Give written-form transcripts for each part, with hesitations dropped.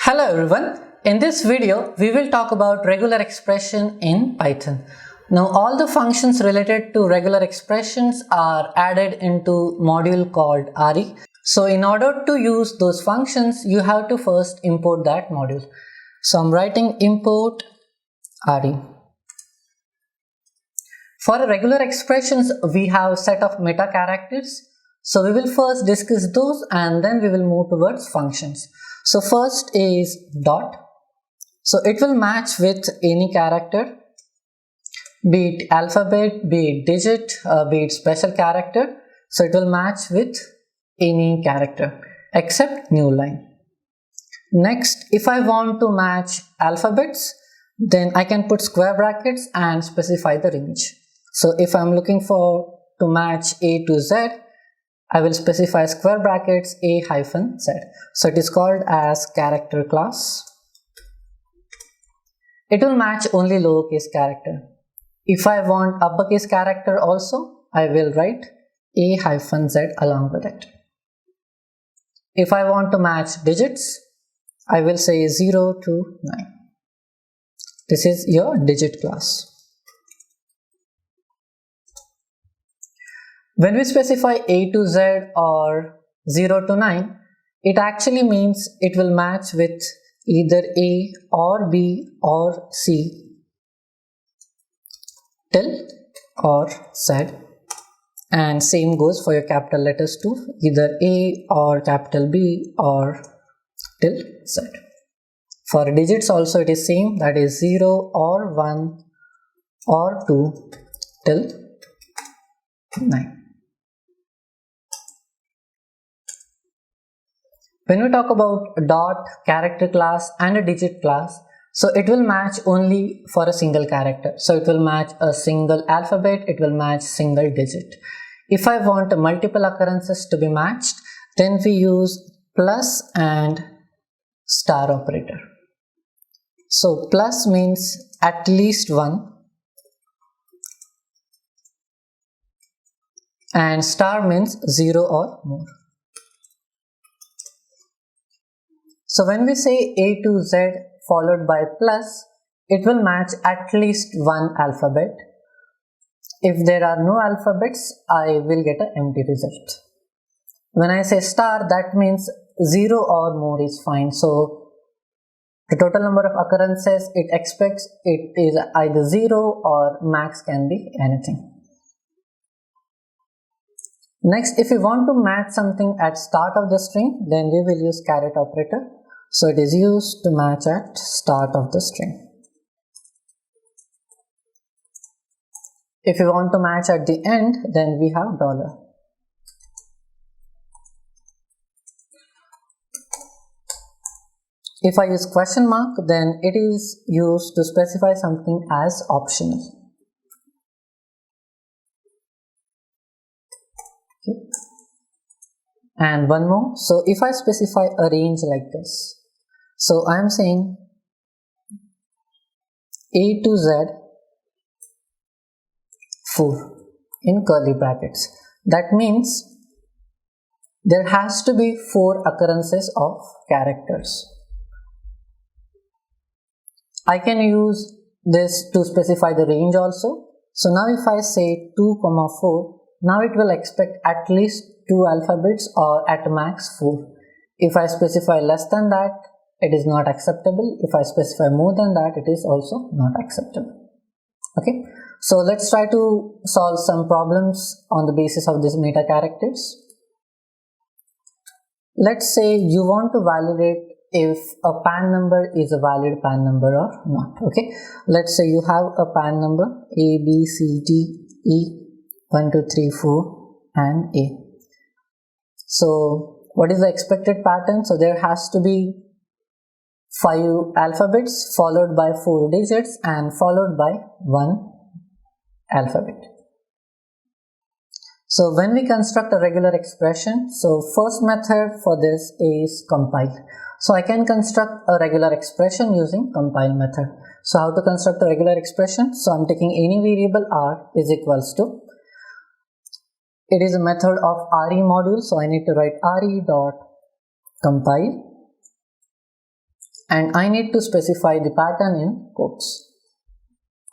Hello everyone, in this video we will talk about regular expression in Python. Now all the functions related to regular expressions are added into module called RE. So in order to use those functions you have to first import that module. So I'm writing import RE. For regular expressions we have set of meta characters. So we will first discuss those and then we will move towards functions. So first is dot. So it will match with any character, be it alphabet, be it digit, be it special character. So it will match with any character except new line. Next, if I want to match alphabets, then I can put square brackets and specify the range. So if I'm looking for to match A to Z, I will specify square brackets A hyphen Z. So it is called as character class. It will match only lowercase character. If I want uppercase character also, I will write A hyphen Z along with it. If I want to match digits, I will say 0 to 9. This is your digit class. When we specify A to Z or 0 to 9, it actually means it will match with either A or B or C till or Z, and same goes for your capital letters too, either A or capital B or till Z. For digits also it is same, that is 0 or 1 or 2 till 9. When we talk about dot, character class and a digit class, so it will match only for a single character. So it will match a single alphabet, it will match single digit. If I want multiple occurrences to be matched, then we use plus and star operator. So plus means at least one and star means 0 or more. So when we say A to Z followed by plus, it will match at least one alphabet. If there are no alphabets, I will get an empty result. When I say star, that means 0 or more is fine. So the total number of occurrences it expects, it is either 0 or max can be anything. Next, if we want to match something at start of the string, then we will use caret operator. So it is used to match at start of the string. If you want to match at the end, then we have dollar. If I use question mark, then it is used to specify something as optional. Okay. And one more. So if I specify a range like this, so I am saying A to Z 4 in curly brackets. That means there has to be 4 occurrences of characters. I can use this to specify the range also. So now if I say 2, 4, now it will expect at least 2 alphabets or at max 4. If I specify less than that, it is not acceptable. If I specify more than that, it is also not acceptable. Okay, so let's try to solve some problems on the basis of these meta characters. Let's say you want to validate if a PAN number is a valid PAN number or not. Okay, let's say you have a PAN number A, B, C, D, E, 1, 2, 3, 4 and A. So what is the expected pattern? So there has to be 5 alphabets followed by 4 digits and followed by 1 alphabet. So when we construct a regular expression, so first method for this is compile. So I can construct a regular expression using compile method. So how to construct a regular expression? So I'm taking any variable r is equals to, it is a method of RE module, so I need to write re dot compile and I need to specify the pattern in quotes.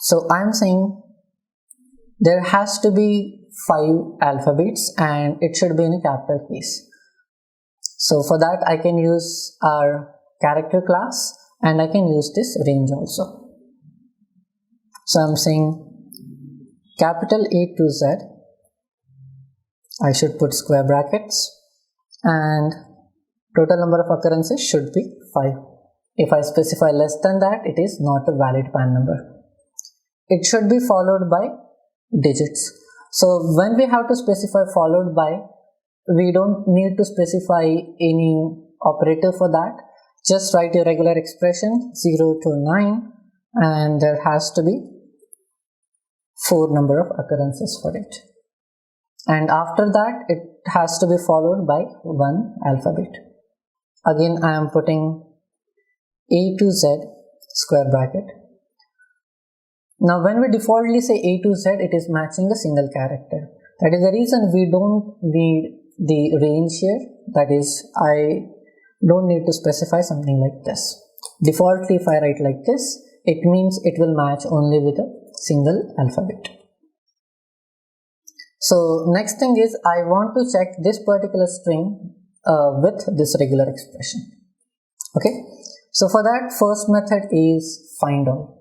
So I'm saying there has to be 5 alphabets and it should be in a capital case. So for that I can use our character class and I can use this range also. So I'm saying capital A to Z, I should put square brackets, and total number of occurrences should be 5. If I specify less than that, it is not a valid PAN number. It should be followed by digits. So when we have to specify followed by, we don't need to specify any operator for that. Just write your regular expression 0 to 9 and there has to be 4 number of occurrences for it. And after that it has to be followed by 1 alphabet. Again I am putting A to Z square bracket. Now when we defaultly say A to Z, it is matching a single character. That is the reason we don't need the range here. That is, I don't need to specify something like this. Defaultly if I write like this, it means it will match only with a single alphabet. So next thing is I want to check this particular string with this regular expression. Okay, so for that first method is find all.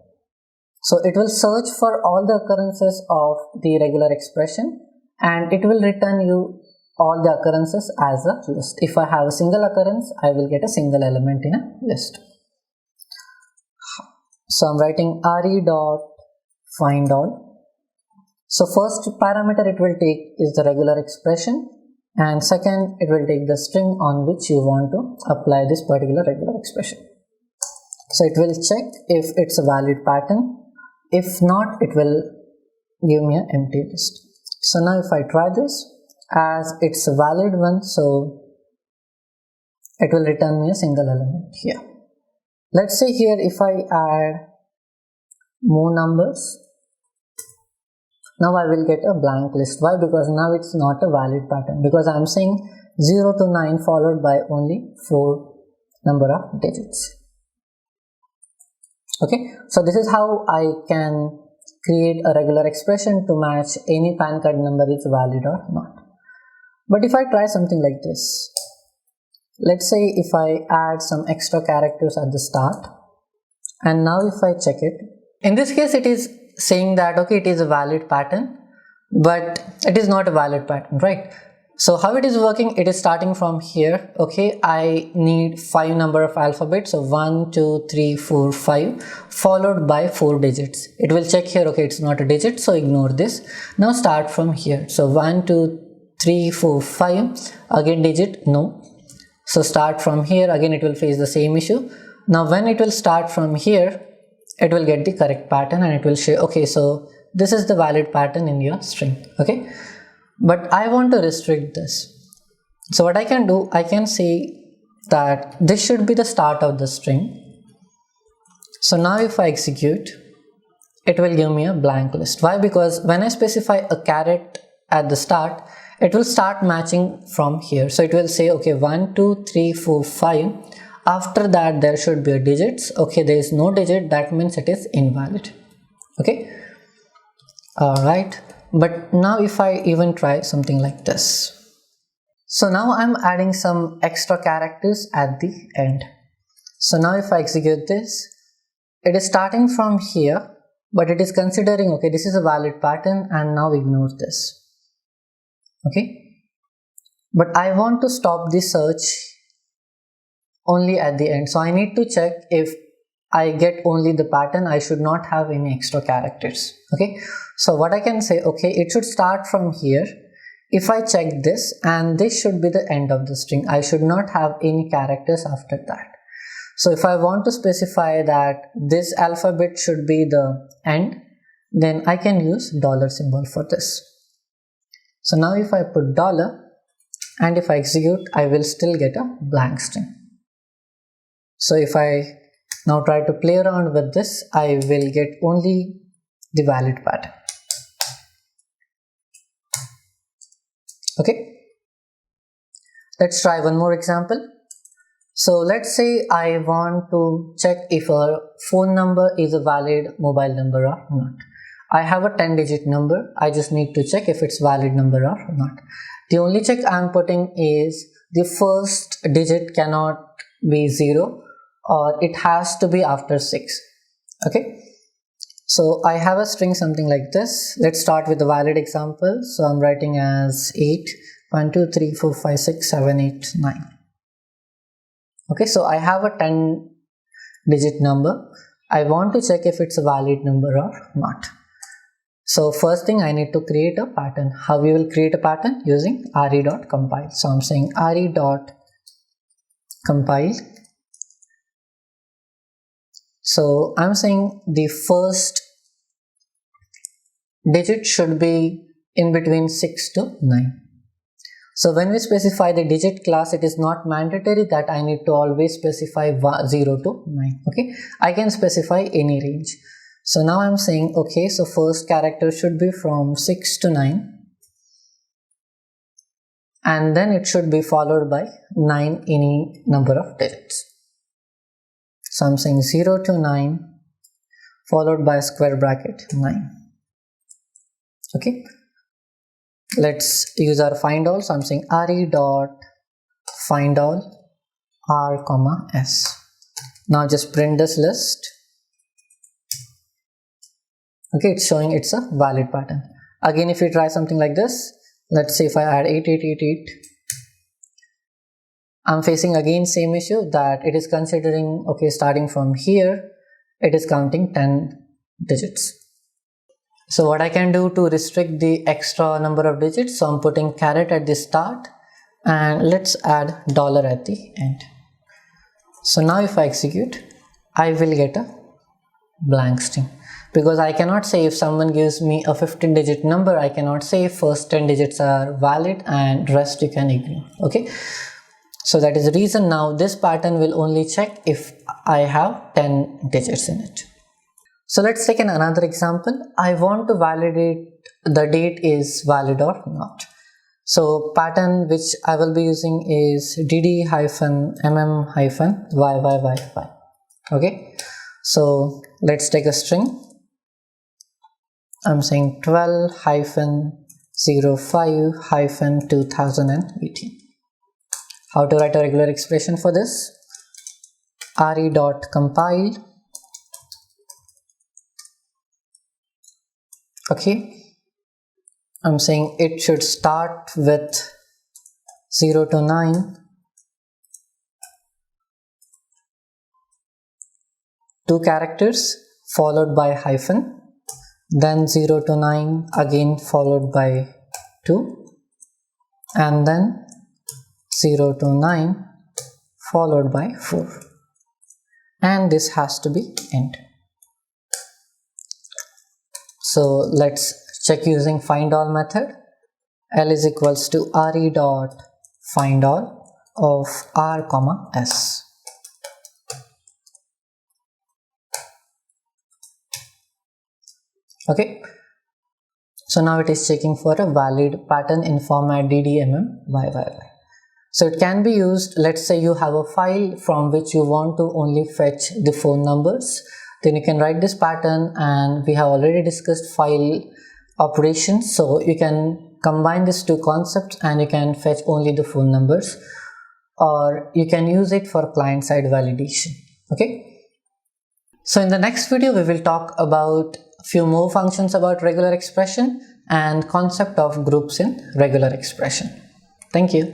So it will search for all the occurrences of the regular expression and it will return you all the occurrences as a list. If I have a single occurrence, I will get a single element in a list. So I'm writing re.findAll. So first parameter it will take is the regular expression, and second it will take the string on which you want to apply this particular regular expression. So it will check if it's a valid pattern. If not, it will give me an empty list. So now if I try this, as it's a valid one, so it will return me a single element here. Let's say here if I add more numbers, now I will get a blank list. Why? Because now it's not a valid pattern, because I'm saying 0 to 9 followed by only 4 number of digits. Okay, so this is how I can create a regular expression to match any PAN card number is valid or not. But if I try something like this, let's say if I add some extra characters at the start, and now if I check it, in this case it is saying that okay, it is a valid pattern, but it is not a valid pattern, right? So how it is working, it is starting from here. Okay, I need 5 number of alphabets, so 1 2 3 4 5 followed by 4 digits. It will check here, okay, it's not a digit, so ignore this. Now start from here, so 1 2 3 4 5, again digit, no. So start from here, again it will face the same issue. Now when it will start from here, it will get the correct pattern and it will show, okay, so this is the valid pattern in your string. Okay, but I want to restrict this. So what I can do, I can say that this should be the start of the string. So now if I execute, it will give me a blank list. Why? Because when I specify a caret at the start, it will start matching from here. So it will say, okay, 1 2 3 4 5. After that there should be a digits. Okay, there is no digit, that means it is invalid. Okay, all right. But now if I even try something like this, so now I'm adding some extra characters at the end. So now if I execute this, it is starting from here, but it is considering, okay, this is a valid pattern, and now ignore this. Okay, but I want to stop the search only at the end, so I need to check if I get only the pattern, I should not have any extra characters. Okay, so what I can say, okay, it should start from here. If I check this, and this should be the end of the string, I should not have any characters after that. So if I want to specify that this alphabet should be the end, then I can use dollar symbol for this. So now if I put dollar and if I execute, I will still get a blank string. So if I now try to play around with this, I will get only the valid pattern. Okay, let's try one more example. So let's say I want to check if a phone number is a valid mobile number or not. I have a 10-digit number. I just need to check if it's valid number or not. The only check I'm putting is the first digit cannot be 0 or it has to be after 6. Okay. So I have a string something like this. Let's start with the valid example. So I'm writing as 8, 1, 2, 3, 4, 5, 6, 7, 8, 9. Okay, so I have a 10-digit number. I want to check if it's a valid number or not. So first thing, I need to create a pattern. How we will create a pattern? Using re.compile. So I'm saying re.compile. So I'm saying the first digit should be in between 6 to 9. So when we specify the digit class, it is not mandatory that I need to always specify 0 to 9. Okay, I can specify any range. So now I'm saying, okay, so first character should be from 6 to 9. And then it should be followed by 9 any number of digits. So I'm saying 0 to 9 followed by square bracket 9. Okay. Let's use our find all. So I'm saying re.find all r comma s. Now just print this list. Okay, it's showing it's a valid pattern. Again, if you try something like this, let's say if I add 8888, I'm facing again same issue that it is considering, okay, starting from here, it is counting 10 digits. So what I can do to restrict the extra number of digits, so I'm putting caret at the start and let's add dollar at the end. So now if I execute, I will get a blank string because I cannot say if someone gives me a 15-digit number, I cannot say first 10 digits are valid and rest you can ignore. Okay. So that is the reason now this pattern will only check if I have 10 digits in it. So let's take another example. I want to validate the date is valid or not. So pattern which I will be using is dd-mm-yyyy. Okay. So let's take a string. I'm saying 12-05-2018. How to write a regular expression for this? re.compile. Okay, I'm saying it should start with 0 to 9, 2 characters followed by hyphen, then 0 to 9 again followed by 2, and then 0 to 9 followed by 4, and this has to be end. So let's check using find all method. L is equals to re.find all of r comma s. Okay. So now it is checking for a valid pattern in format dd-mm-yyyy. So it can be used, let's say you have a file from which you want to only fetch the phone numbers. Then you can write this pattern, and we have already discussed file operations. So you can combine these two concepts and you can fetch only the phone numbers, or you can use it for client-side validation. Okay. So in the next video, we will talk about a few more functions about regular expression and concept of groups in regular expression. Thank you.